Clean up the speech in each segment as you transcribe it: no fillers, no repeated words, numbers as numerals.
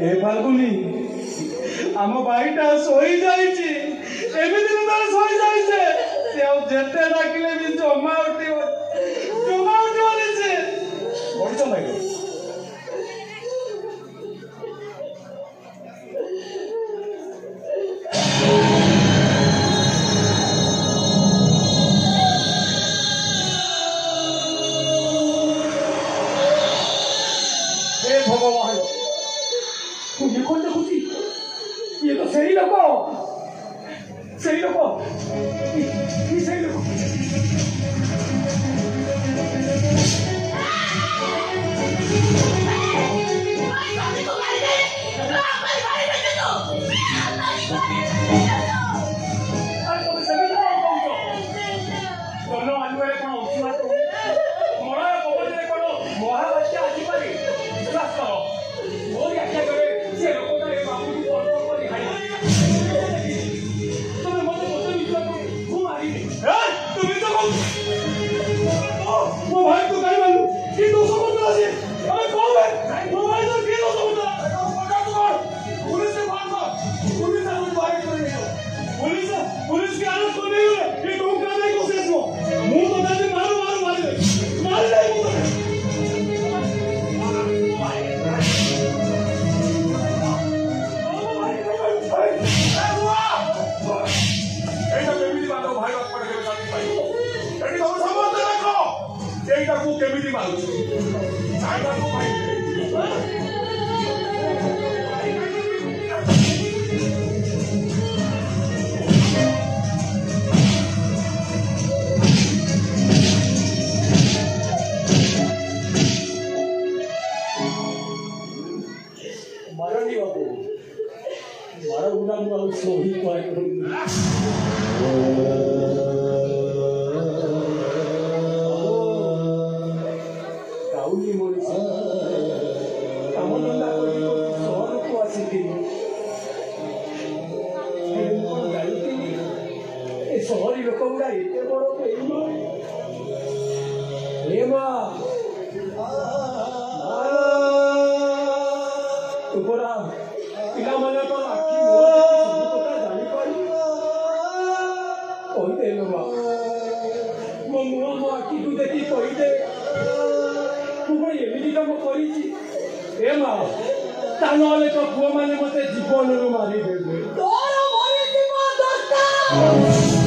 ए फाल्गुनी आम भाईटा सोई जाइए एमती सोई जाइए जेते डाकिले भी जमा उठिबो से बड़ी भाई भगवान ये कौन देखुची ये तो सही लोग सही लोग पुलिस के आरोप को नहीं हुए ये कौन कर रहा है कोशिश वो मुंह बता दे मारो मारो मार दे केमिति मारू मारनी बाबू मारा उड़ा मुआ सोही पाए काउली मोरी कामनंदा कोई शहर को आसीथि ए शहरी लोक गुड़ा एते बड़ पेइलो हे मां उपरा पिला माने तो आखी मोर सब कथा जानि पारी कोई दे लो बा मो मो आखी तू देखी कोई दे तू कोई एमिति काम करी छी ए मां तानले तो पुआ माने मते जीवन रो मारी देबे तोर मोरे जीवन दरकार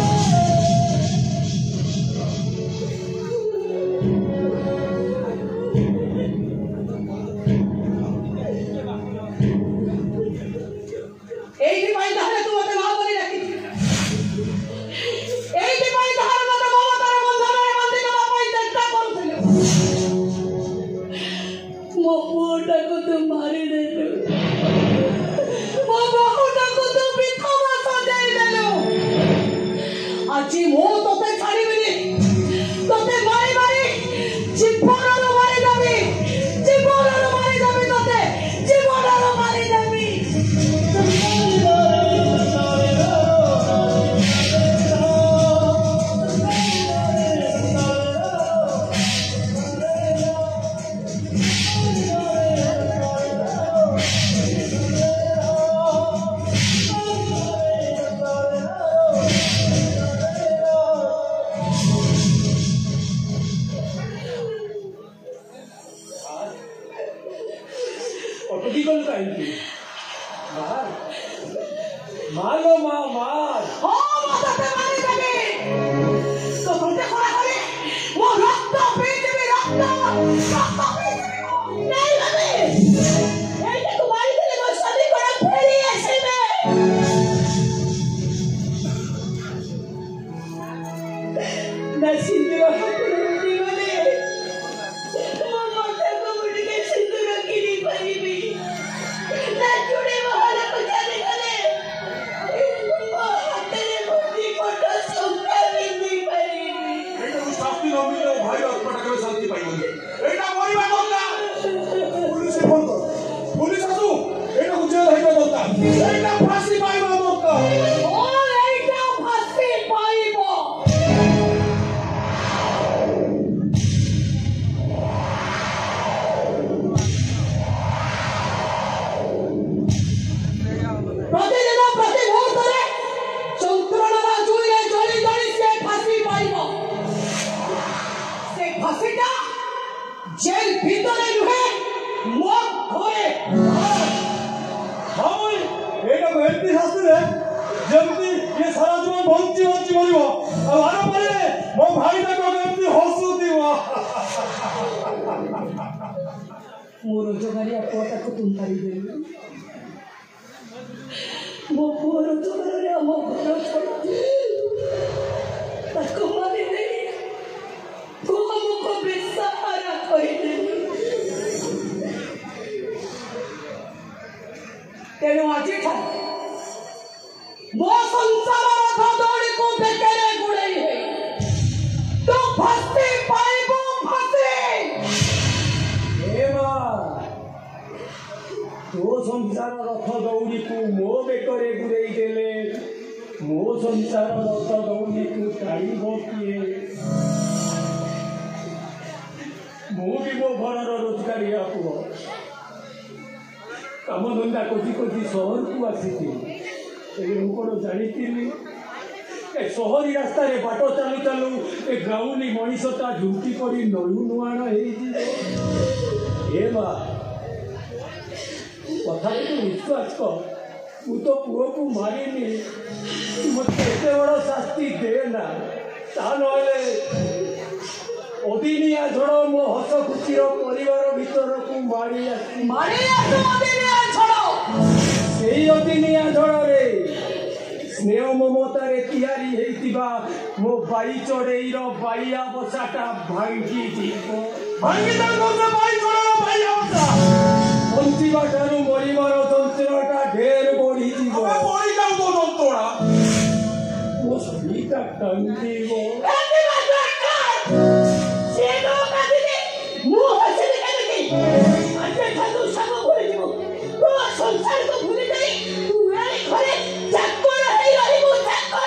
घरे हाँ एटा को एमती शास्त्र है जमती ये सारा जीवन बंची बंची मरिबो आ आरो पारे मो भाई ता को एमती हसुदिबो मो रोजगारिया पुआटा को तुम पारी दे मो पुआ रोजगारिया मो घर छोड़ ताको मारी दे को हमको बेसहारा कर दे तेरे आजे था वो संसार रथ दौड़ी को बेकरे गुड़ई है तो फंसते पाइबो फंसे ए मां तो संसार रथ दौड़ी को मो बेकरे गुड़ई देले मो संसार रथ दौड़ी को टाड़ीबो किए मो भी मो घरर रोजगारिया पुओ काम धंदा कोठी कोठी शहर को आसी जानी सहरी रास्ता बाट चालू चालू ए ग्राउंडी मनीषटा झुंकी पड़ी नयु नुआण कथा तो विश्वास कर मु तो पुओ को मारिनी मत एत बड़ शास्ति देना ता अदिनिया झड़ मो हस खुशी परिवार भीतर को से अदिनिया झड़े स्नेह ममतारे तैयारी हेतिबा मो बाई चढ़ेईर बाइया बसाटा भांगी जीवो भांगी दांगोसे बाई चढ़ेईर बाइया बसा बंचिबा ठारू मरिबार जंत्रटा ढेर बढ़ी जीवो बढ़ी जाऊ तो जंत्रणा मो सहीटा टांगीबो से नो कादिने मु हसले कादिने अजे ठाकु सब भूली जीवो तो संसार को भूली जाई तू एई घरे चाकर हेई रहिबो चाकर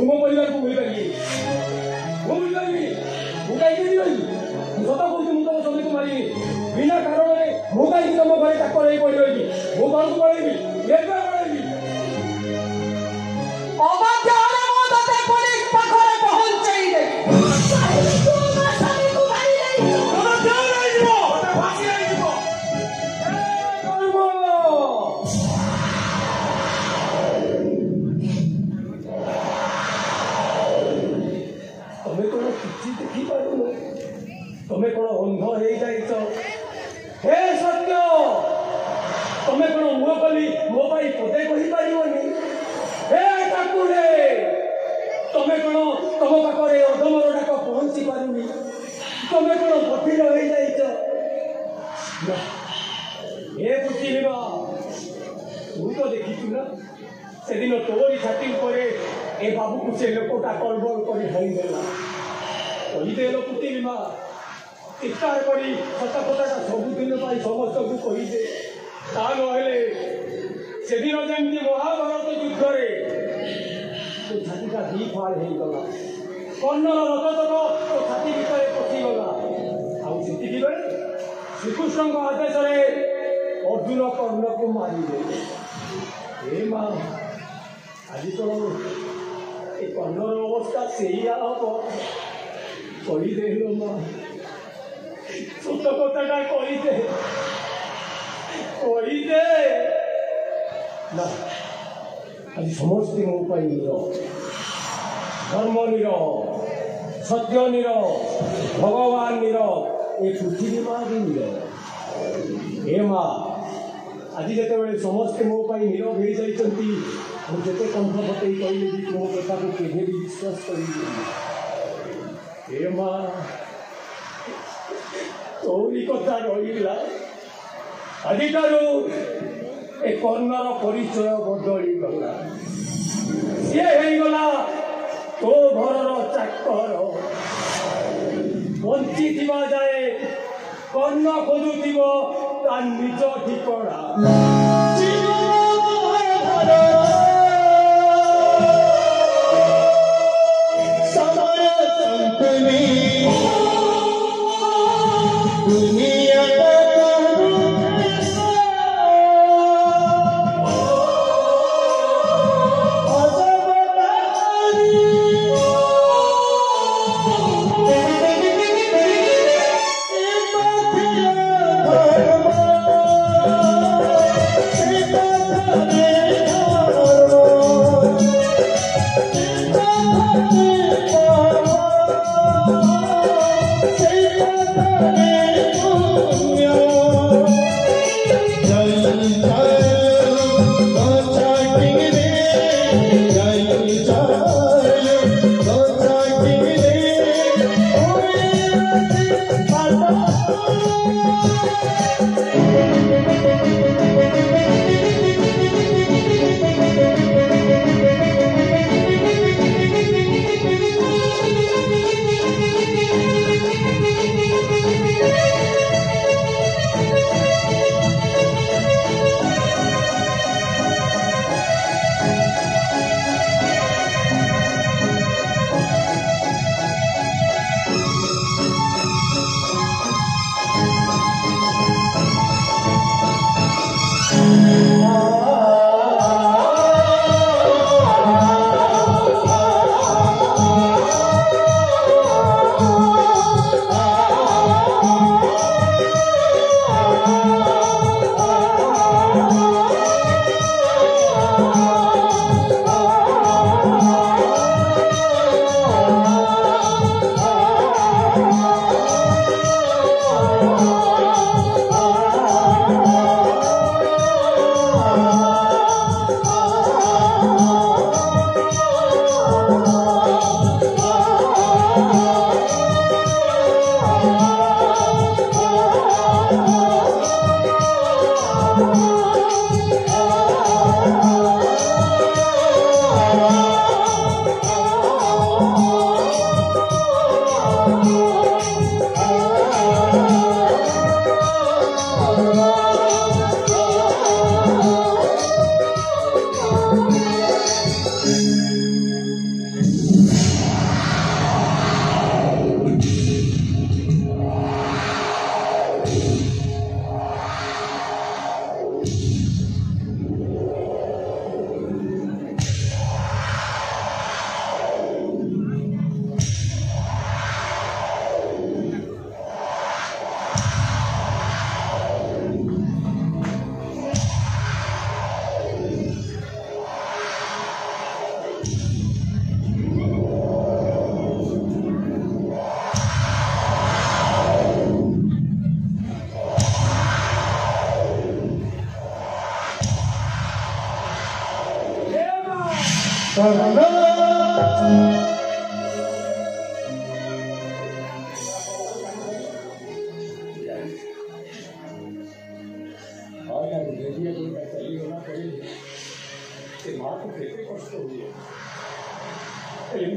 मो परिवार को भूली पारी मो भूली पारी मु काई के दिबई मु सदा कहू मु तो सभी को मारी बिना कारण रे मु काई तुम घरे चाकर हेई पड़िबई मु घर को पळेबी एबा पळेबी अबाध्य होले मो तते पुलिस पाखरे पहुंचाई दे साहिब तू मा सभी को मारी दे तो जाओ नहीं जीवो मते फांसी नहीं जीवो ए करबो तमे कोन किछि देखि पारुनो तमे कोन अंध हेई जाइछो हे सत्य तमे कोन मुह कली मो भाई पदे कहि पारिबोनी हे ठाकुरे तमे कोन तम पाखरे अधमर डाक पहुंची पारुनी तमे कोन बठिर हेई जाइछो हे पृथ्वी तू तो देखिछु ना से दिन तोरी छाती परे ए बाबू को से लोकटा कलबल करी हाई देला कही देलो पृथ्वी मां इस्तार करी सता कथाटा सब दिन पाई समस्त को कही दे ता नहेले से दिन जेमती महाभारत युद्ध रे तो छातीटा दी फाड़ हेई गला कर्णर रथ तक तो छाती भितर पसी गला आउ सेति बेले श्रीकृष्ण आदेश रे अर्जुन कर्ण को मारी दे हे मां आज तो ए कर्णर अवस्था से हम कही दे लो मां सत कथाटा कही दे ना आज समस्त मो पाई धर्म निर सत्य निर भगवान निर ए पृथ्वी मां निर हे मां आज जिते बड़े समस्ते मो पाई नीरव हो जाती मुझे कंठ फटे कहले भी मो कथा को केहे भी विश्वास कर मां तोरी कथा रहीला आज ए कर्णर परिचय बदली गला सी गला तो घर चाकर बंची जाए कर्ण खोजुव ता निज ठिकणा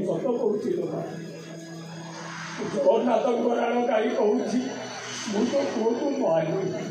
ସତ କହୁଛି ଜଗନ୍ନାଥଙ୍କ ରାଣ କାହିଁ କହୁଛି ମୁଁ ତ ପୁଅକୁ ମାରିବି